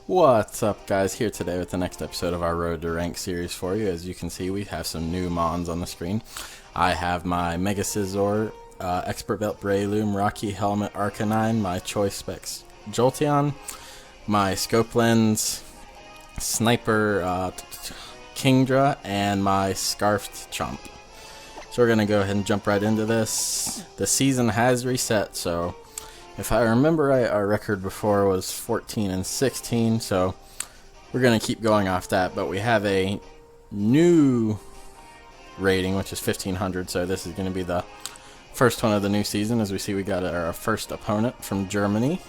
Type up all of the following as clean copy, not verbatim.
What's up, guys? Here today with the next episode of our Road to Rank series for you. As you can see, we have some new mons on the screen. I have my Mega Scizor, Expert Belt Breloom, Rocky Helmet Arcanine, my Choice Specs Jolteon, my Scope Lens, Sniper Kingdra, and my Scarfed Chomp. So we're going to go ahead and jump right into this. The season has reset, so if I remember right, our record before was 14 and 16, so we're going to keep going off that. But we have a new rating, which is 1500, so this is going to be the first one of the new season. As we see, we got our first opponent from Germany,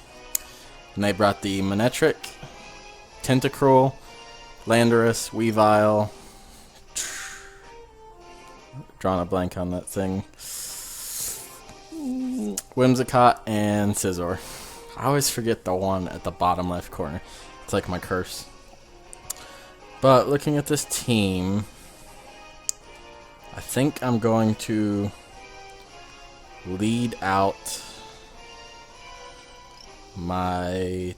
and they brought the Manectric, Tentacruel, Landorus, Weavile, drawing a blank on that thing, Whimsicott, and Scizor. I always forget the one at the bottom left corner. It's like my curse. But looking at this team, I think I'm going to lead out my...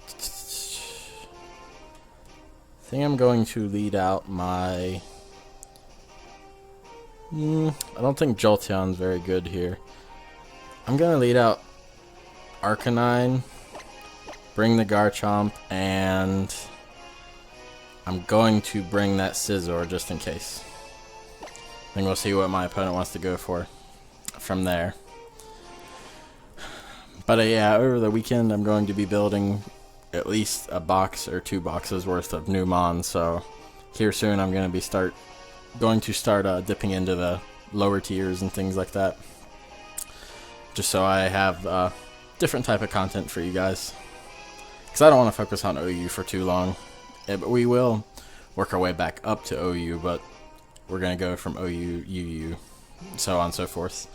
I don't think Jolteon's very good here. I'm going to lead out Arcanine, bring the Garchomp, and I'm going to bring that Scizor just in case. Then we'll see what my opponent wants to go for from there. But yeah, over the weekend I'm going to be building at least a box or 2 boxes worth of new mons. So here soon I'm going to start dipping into the lower tiers and things like that, just so I have different type of content for you guys, because I don't want to focus on OU for too long. But we will work our way back up to OU, but we're going to go from OU, UU, so on and so forth.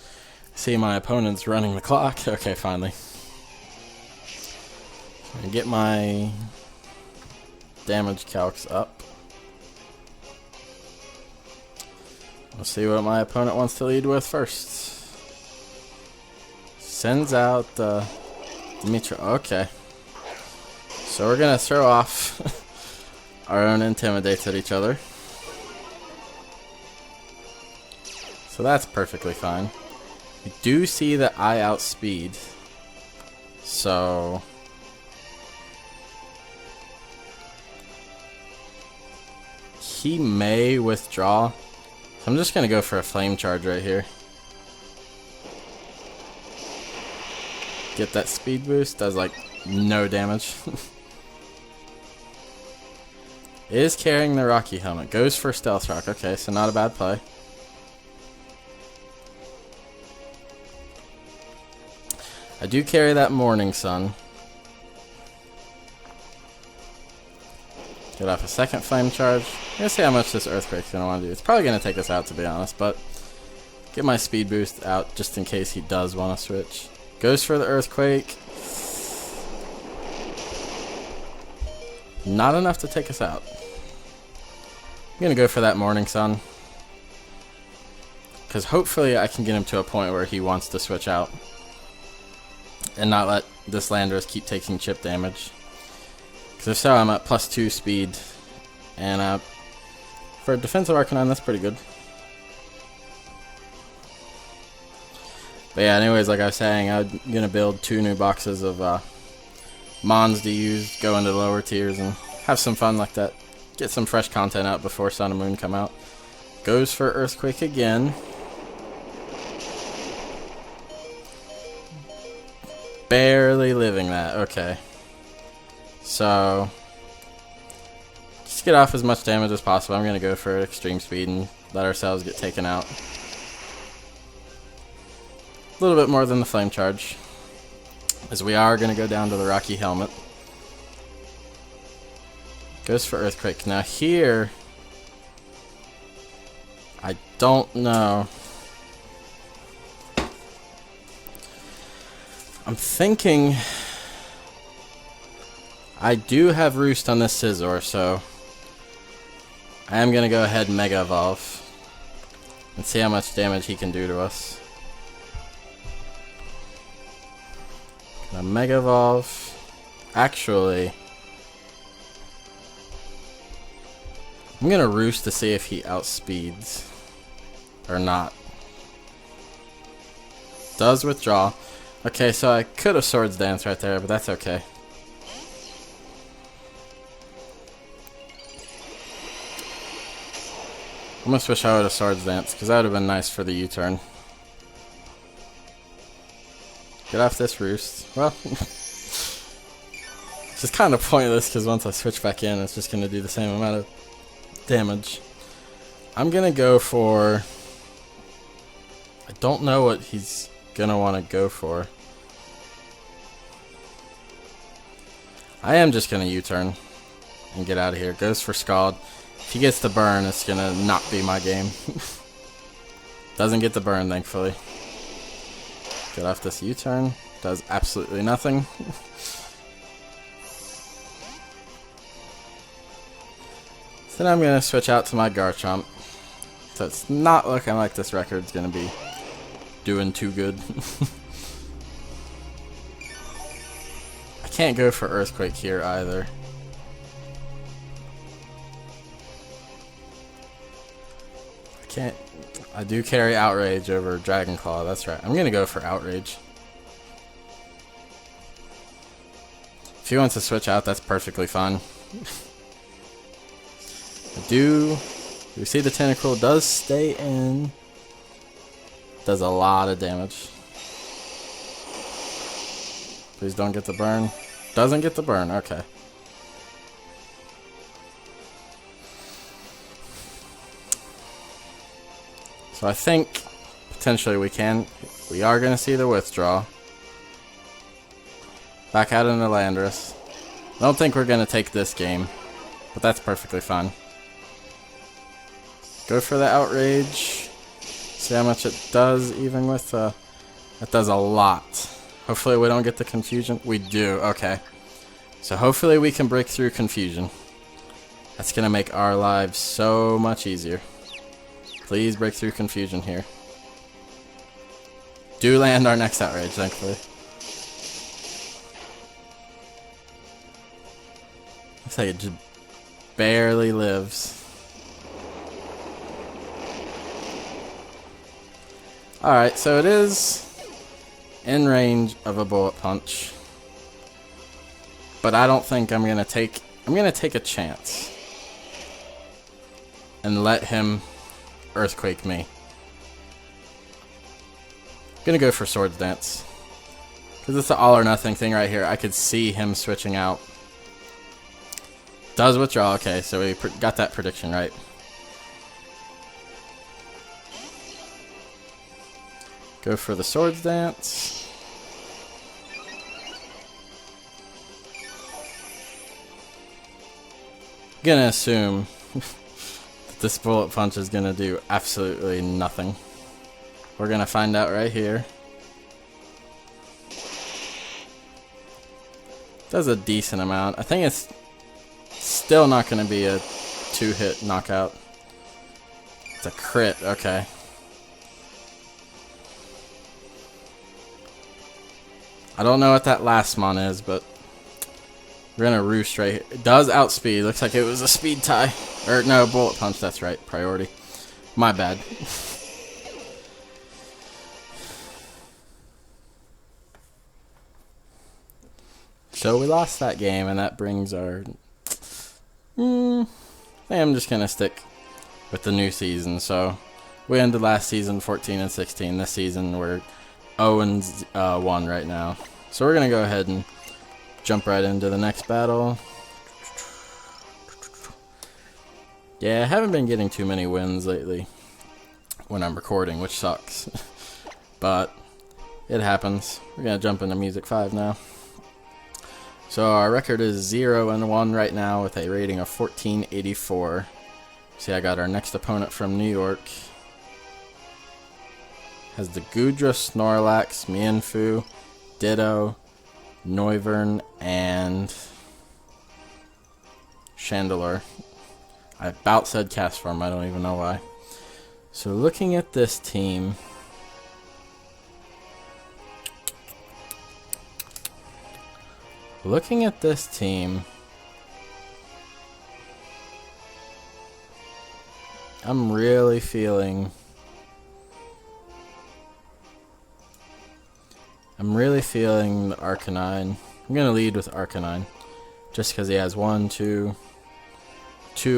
See, my opponent's running the clock. Okay, finally. I'm get my damage calcs up. We'll see what my opponent wants to lead with first. Sends out Dimitri. Okay. So we're going to throw off our own Intimidates at each other. So that's perfectly fine. We do see that I outspeed. So he may withdraw. So I'm just going to go for a Flame Charge right here. Get that speed boost. Does like no damage. Is carrying the Rocky Helmet. Goes for Stealth Rock. Okay, so not a bad play. I do carry that Morning Sun. Get off a second Flame Charge. I'm going to see how much this Earthquake's going to want to do. It's probably going to take us out, to be honest, but get my speed boost out just in case he does want to switch. Goes for the Earthquake. Not enough to take us out. I'm going to go for that Morning Sun, because hopefully I can get him to a point where he wants to switch out and not let this Landorus keep taking chip damage. Because if so, I'm at +2 speed, and for a defensive Arcanine, that's pretty good. But yeah, anyways, like I was saying, I'm going to build 2 new boxes of mons to use, go into the lower tiers, and have some fun like that. Get some fresh content out before Sun and Moon come out. Goes for Earthquake again. Barely living that. Okay. So just get off as much damage as possible. I'm going to go for extreme speed and let ourselves get taken out. A little bit more than the Flame Charge, as we are going to go down to the Rocky Helmet. Goes for Earthquake. Now here, I don't know. I'm thinking I do have Roost on this Scizor, so I am going to go ahead and Mega Evolve and see how much damage he can do to us. Gonna Mega Evolve. Actually, I'm gonna roost to see if he outspeeds or not. Does withdraw. Okay, so I could have Swords Dance right there, but that's okay. I almost wish I would have Swords Dance, because that would have been nice for the U-turn. Get off this roost. Well, it's just kind of pointless, because once I switch back in, it's just going to do the same amount of damage. I'm going to go for... I don't know what he's going to want to go for. I am just going to U-turn and get out of here. Goes for Scald. If he gets the burn, it's going to not be my game. Doesn't get the burn, thankfully. Get off this U-turn. Does absolutely nothing. So then I'm going to switch out to my Garchomp. So it's not looking like this record's going to be doing too good. I can't go for Earthquake here either. I do carry Outrage over Dragon Claw, that's right. I'm gonna go for Outrage. If he wants to switch out, that's perfectly fine. You see the Tentacle does stay in. Does a lot of damage. Please don't get the burn. Doesn't get the burn, okay. So I think potentially we are going to see the withdraw. Back out into Landorus. I don't think we're going to take this game, but that's perfectly fine. Go for the Outrage. See how much it does, even with that does a lot. Hopefully we don't get the Confusion. We do, okay. So hopefully we can break through Confusion. That's going to make our lives so much easier. Please break through Confusion here. Do land our next Outrage, thankfully. Looks like it just barely lives. Alright, so it is in range of a Bullet Punch. But I don't think I'm gonna take a chance. And let him Earthquake me. I'm gonna go for Swords Dance. Because it's an all or nothing thing right here. I could see him switching out. Does withdraw, okay, so we got that prediction right. Go for the Swords Dance. Gonna assume this Bullet Punch is gonna do absolutely nothing. We're gonna find out right here. Does a decent amount. I think it's still not gonna be a 2-hit knockout. It's a crit, okay. I don't know what that last mon is, but we're gonna roost right here. It does outspeed. Looks like it was a speed tie. Or no, Bullet Punch, that's right. Priority. My bad. So we lost that game, and that brings our... I think I'm just gonna stick with the new season. So we ended last season 14 and 16. This season we're 0 and 1 right now. So we're gonna go ahead and jump right into the next battle. Yeah, I haven't been getting too many wins lately when I'm recording, which sucks. But it happens. We're gonna jump into Music 5 now. So our record is 0 and 1 right now with a rating of 1484. See, I got our next opponent from New York. Has the Goodra, Snorlax, Mienfoo, Ditto, Noivern, and Chandelure. I about said Castform, I don't even know why. So looking at this team, I'm really feeling the Arcanine. I'm going to lead with Arcanine. Just because he has two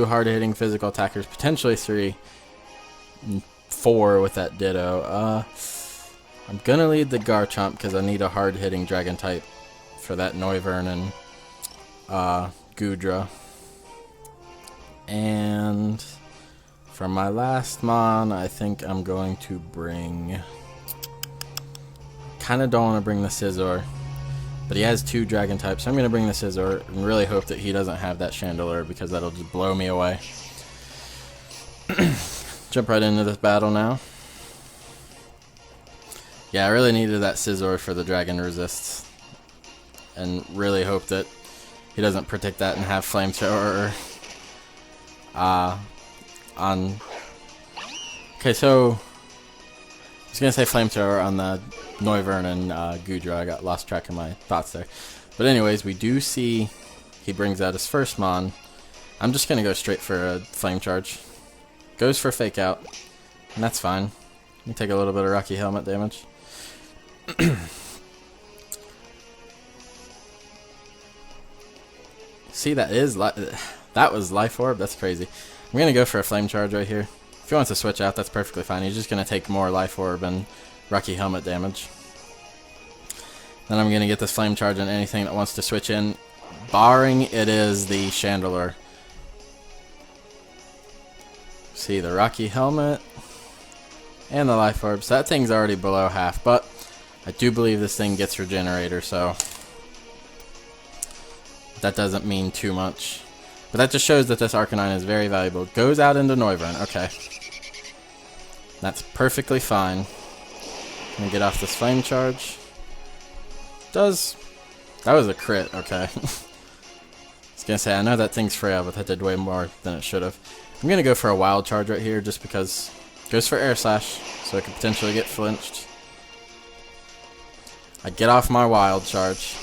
hard-hitting physical attackers, potentially 3, 4 with that Ditto. I'm going to lead the Garchomp because I need a hard-hitting Dragon type for that Noivern and Goodra. And for my last Mon, I think I'm going to bring... Kind of don't want to bring the Scizor, but he has 2 Dragon types, so I'm going to bring the Scizor and really hope that he doesn't have that Chandelure because that'll just blow me away. Jump right into this battle now. Yeah, I really needed that Scizor for the Dragon resists, and really hope that he doesn't predict that and have Flamethrower on... Okay, so I was going to say Flamethrower on the Noivern and Goodra. I got lost track of my thoughts there. But anyways, we do see he brings out his first Mon. I'm just going to go straight for a Flame Charge. Goes for Fake Out, and that's fine. Let me take a little bit of Rocky Helmet damage. See, that was Life Orb. That's crazy. I'm going to go for a Flame Charge right here. If he wants to switch out, that's perfectly fine. He's just going to take more Life Orb and Rocky Helmet damage. Then I'm going to get this Flame Charge on anything that wants to switch in, barring it is the Chandelure. See, the Rocky Helmet and the Life Orb. So that thing's already below half, but I do believe this thing gets Regenerator, so that doesn't mean too much. But that just shows that this Arcanine is very valuable. Goes out into Noivern. Okay. That's perfectly fine. I'm going to get off this Flame Charge. That was a crit. Okay. I was going to say, I know that thing's frail, but that did way more than it should have. I'm going to go for a Wild Charge right here just because it goes for Air Slash, so it could potentially get flinched. I get off my Wild Charge.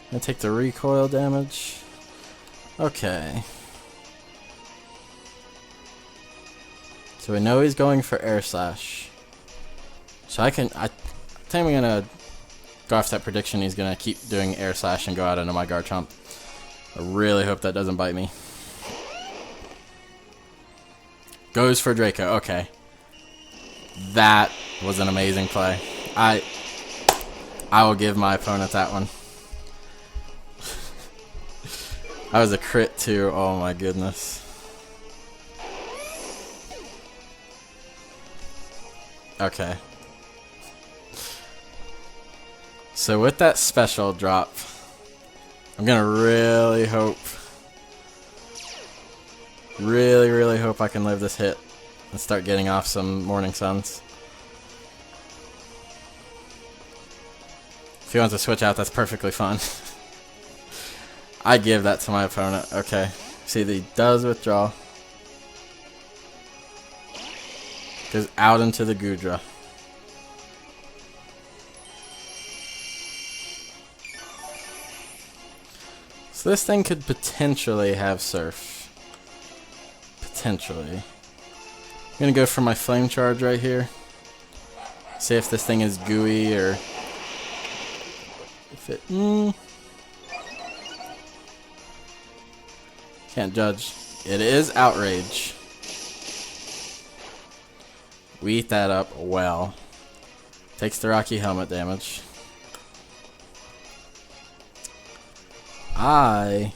I'm going to take the recoil damage. Okay. So we know he's going for Air Slash. So I think I'm going to go off that prediction. He's going to keep doing Air Slash and go out into my Garchomp. I really hope that doesn't bite me. Goes for Draco. Okay. That was an amazing play. I will give my opponent that one. That was a crit too. Oh my goodness. Okay. So with that special drop, I'm gonna really hope, really hope I can live this hit and start getting off some Morning Suns. If he wants to switch out, that's perfectly fine. I give that to my opponent. Okay. See, he does withdraw. Goes out into the Goodra. So this thing could potentially have Surf. Potentially. I'm going to go for my Flame Charge right here. See if this thing is gooey or... if it... Can't judge. It is Outrage. We eat that up well. Takes the Rocky Helmet damage. I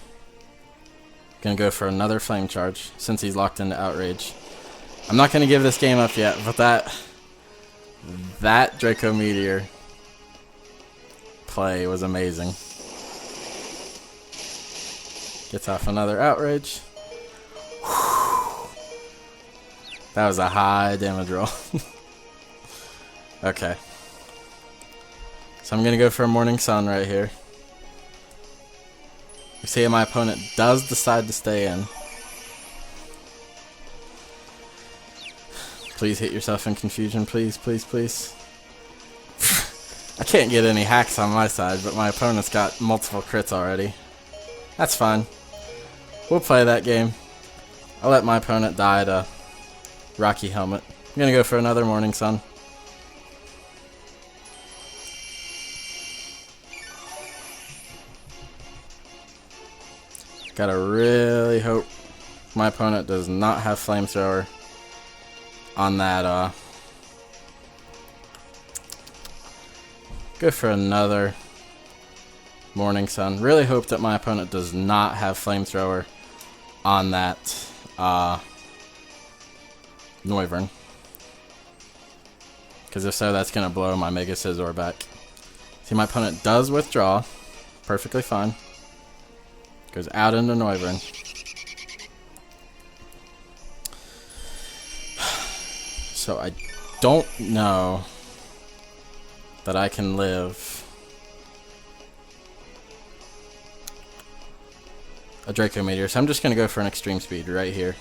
gonna go for another Flame Charge since he's locked into Outrage. I'm not gonna give this game up yet, but that Draco Meteor play was amazing. Gets off another Outrage. Whew. That was a high damage roll. Okay. So I'm going to go for a Morning Sun right here. You see my opponent does decide to stay in. Please hit yourself in confusion. Please, please, please. I can't get any hacks on my side, but my opponent's got multiple crits already. That's fine. We'll play that game. I'll let my opponent die to Rocky Helmet. I'm gonna go for another Morning Sun. Gotta really hope my opponent does not have Flamethrower on that, go for another Morning Sun. Really hope that my opponent does not have Flamethrower on that, Noivern. Because if so, that's gonna blow my Mega Scizor back. See, my opponent does withdraw. Perfectly fine. Goes out into Noivern. So I don't know that I can live a Draco Meteor, so I'm just going to go for an Extreme Speed right here.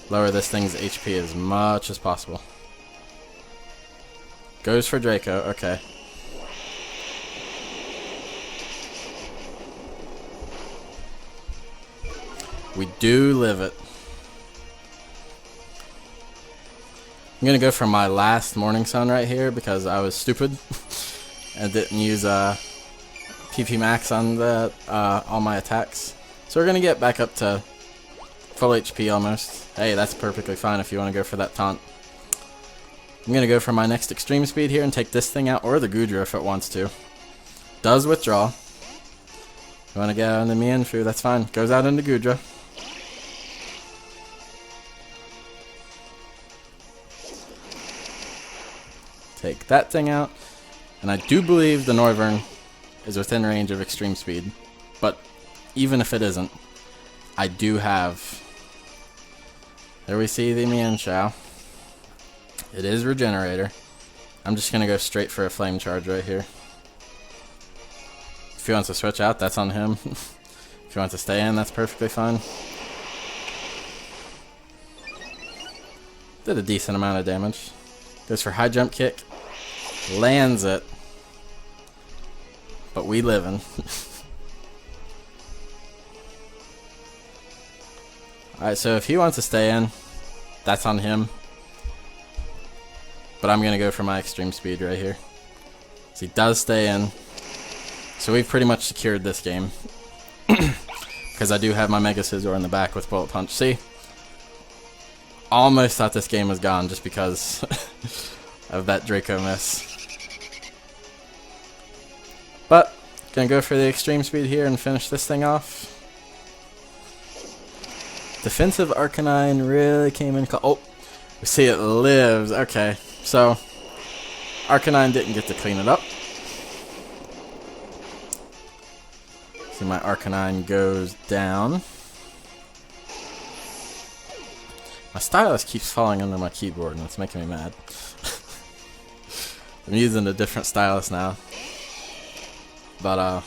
Lower this thing's HP as much as possible. Goes for Draco, okay. We do live it. I'm gonna go for my last Morning Sun right here because I was stupid and didn't use PP Max on the all my attacks. So we're gonna get back up to full HP almost. Hey, that's perfectly fine if you want to go for that taunt. I'm gonna go for my next Extreme Speed here and take this thing out, or the Goodra if it wants to. Does withdraw. You want to get out into Mienfoo, that's fine. Goes out into Goodra. Take that thing out. And I do believe the Noivern is within range of Extreme Speed. But even if it isn't, I do have... There we see the Mienshao. It is Regenerator. I'm just going to go straight for a Flame Charge right here. If he wants to switch out, that's on him. If he wants to stay in, that's perfectly fine. Did a decent amount of damage. Goes for High Jump Kick. Lands it. But we livin'. Alright, so if he wants to stay in, that's on him. But I'm going to go for my Extreme Speed right here. So he does stay in. So we've pretty much secured this game. Because I do have my Mega Scizor in the back with Bullet Punch. See? Almost thought this game was gone just because of that Draco miss. But, gonna go for the Extreme Speed here and finish this thing off. Defensive Arcanine really came in. Oh, we see it lives. Okay, so Arcanine didn't get to clean it up. See, my Arcanine goes down. My stylus keeps falling under my keyboard and it's making me mad. I'm using a different stylus now. But,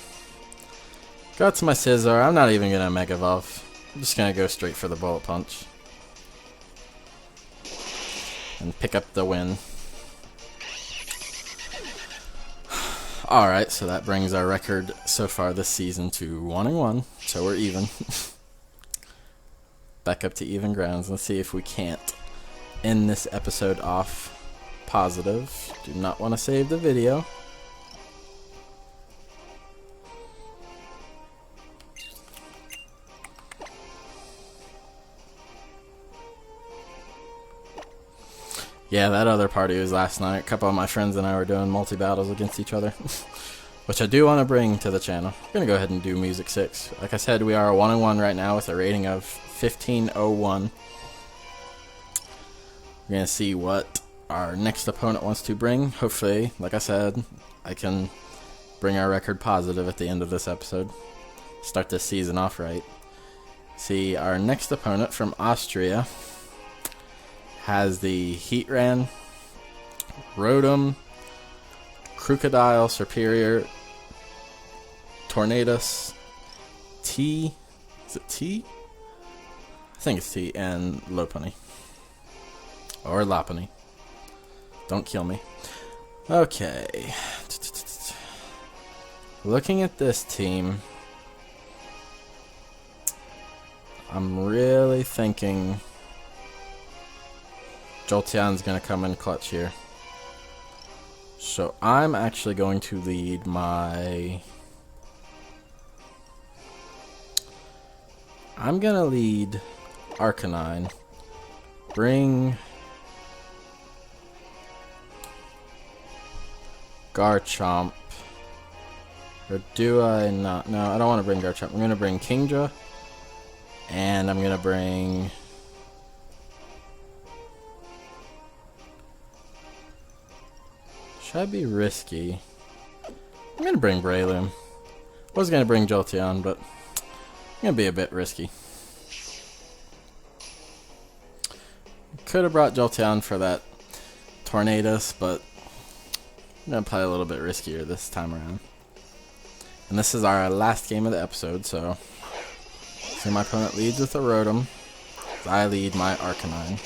go out to my Scizor. I'm not even gonna Mega Evolve. I'm just gonna go straight for the Bullet Punch. And pick up the win. Alright, so that brings our record so far this season to 1-1. So we're even. Back up to even grounds. Let's see if we can't end this episode off positive. Do not want to save the video. Yeah, that other party was last night. A couple of my friends and I were doing multi-battles against each other. Which I do want to bring to the channel. I'm going to go ahead and do Music 6. Like I said, we are 1-1 right now with a rating of 1501. We're going to see what our next opponent wants to bring. Hopefully, like I said, I can bring our record positive at the end of this episode. Start this season off right. See, our next opponent from Austria has the Heatran, Rotom, Crocodile, Superior, Tornadus, T, is it T? I think it's T, and Lopunny. Or Lopunny. Don't kill me. Okay. Looking at this team, I'm really thinking Jolteon's going to come in clutch here. So I'm actually going to lead my... I'm going to lead Arcanine. Bring Garchomp. Or do I not? No, I don't want to bring Garchomp. I'm going to bring Kingdra. And I'm going to bring... Should I be risky? I'm going to bring Breloom. I was going to bring Jolteon, but I'm going to be a bit risky. Could have brought Jolteon for that Tornadus, but I'm going to play a little bit riskier this time around. And this is our last game of the episode, so my opponent leads with a Rotom. I lead my Arcanine.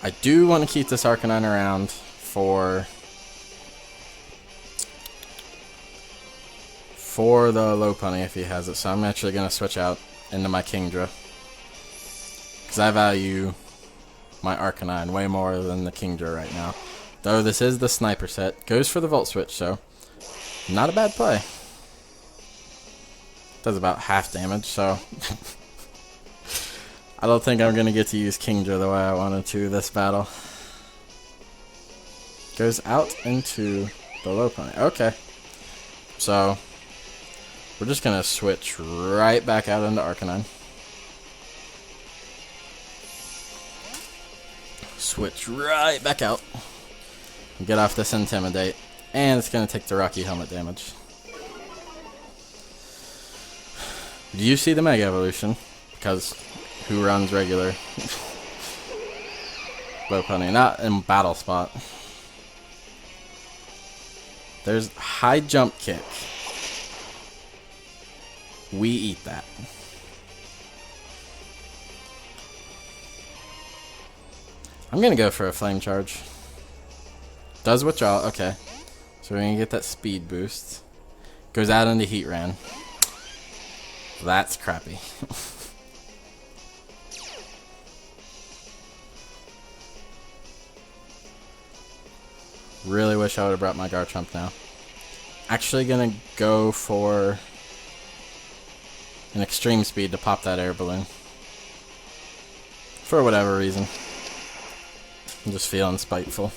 I do want to keep this Arcanine around for the Lopunny if he has it, so I'm actually going to switch out into my Kingdra. Because I value my Arcanine way more than the Kingdra right now. Though this is the Sniper set. Goes for the Volt Switch, so not a bad play. Does about half damage, so I don't think I'm going to get to use Kingdra the way I wanted to this battle. Goes out into the Lopunny. Okay. So we're just going to switch right back out into Arcanine. Switch right back out. Get off this Intimidate. And it's going to take the Rocky Helmet damage. Do you see the Mega Evolution? Because who runs regular? Lopunny, not in Battle Spot. There's High Jump Kick. We eat that. I'm going to go for a Flame Charge. Does withdraw, okay. So we're going to get that speed boost. Goes out into Heatran. That's crappy. Really wish I would have brought my Garchomp now. Actually going to go for an Extreme Speed to pop that Air Balloon. For whatever reason. I'm just feeling spiteful.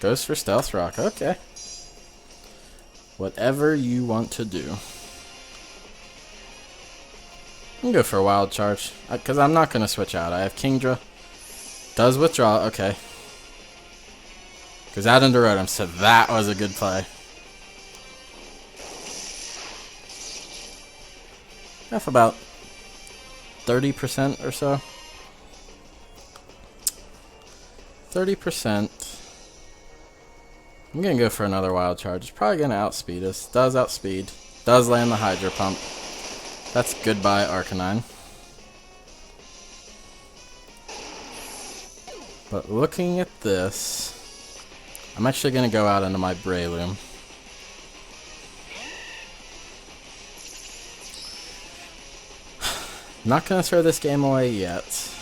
Goes for Stealth Rock. Okay. Whatever you want to do. I'm going to go for a Wild Charge. Because I'm not going to switch out. I have Kingdra. Does withdraw. Okay. Goes out into Rotom. So that was a good play. Have about 30% or so. 30%. I'm going to go for another Wild Charge. It's probably going to outspeed us. Does outspeed. Does land the Hydro Pump. That's goodbye, Arcanine. But looking at this, I'm actually going to go out into my Breloom. Not going to throw this game away yet.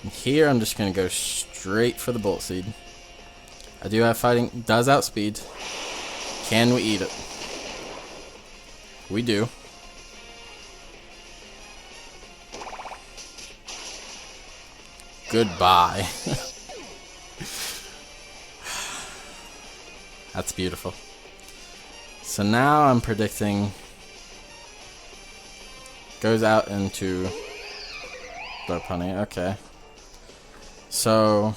And here I'm just going to go straight for the Bolt Seed. I do have Fighting. Does outspeed. Can we eat it? We do. Goodbye. That's beautiful. So now I'm predicting goes out into Lopunny. Okay. So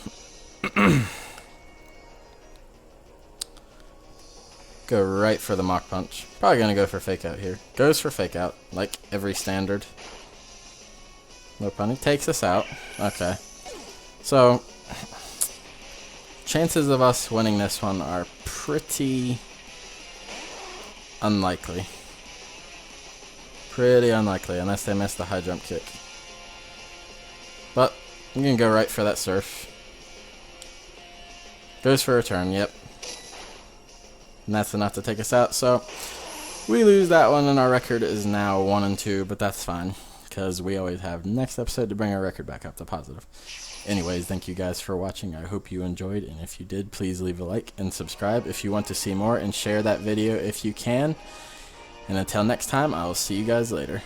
go right for the Mach Punch. Probably gonna go for Fake Out here. Goes for Fake Out, like every standard. Lopunny takes us out. Okay. So chances of us winning this one are pretty unlikely. Pretty unlikely, unless they miss the High Jump Kick. But I'm going to go right for that Surf. Goes for a turn, yep. and that's enough to take us out. So we lose that one, and our record is now 1-2, but that's fine, because we always have next episode to bring our record back up to positive. Anyways, thank you guys for watching. I hope you enjoyed, and if you did, please leave a like and subscribe if you want to see more, and share that video if you can. And until next time, I will see you guys later.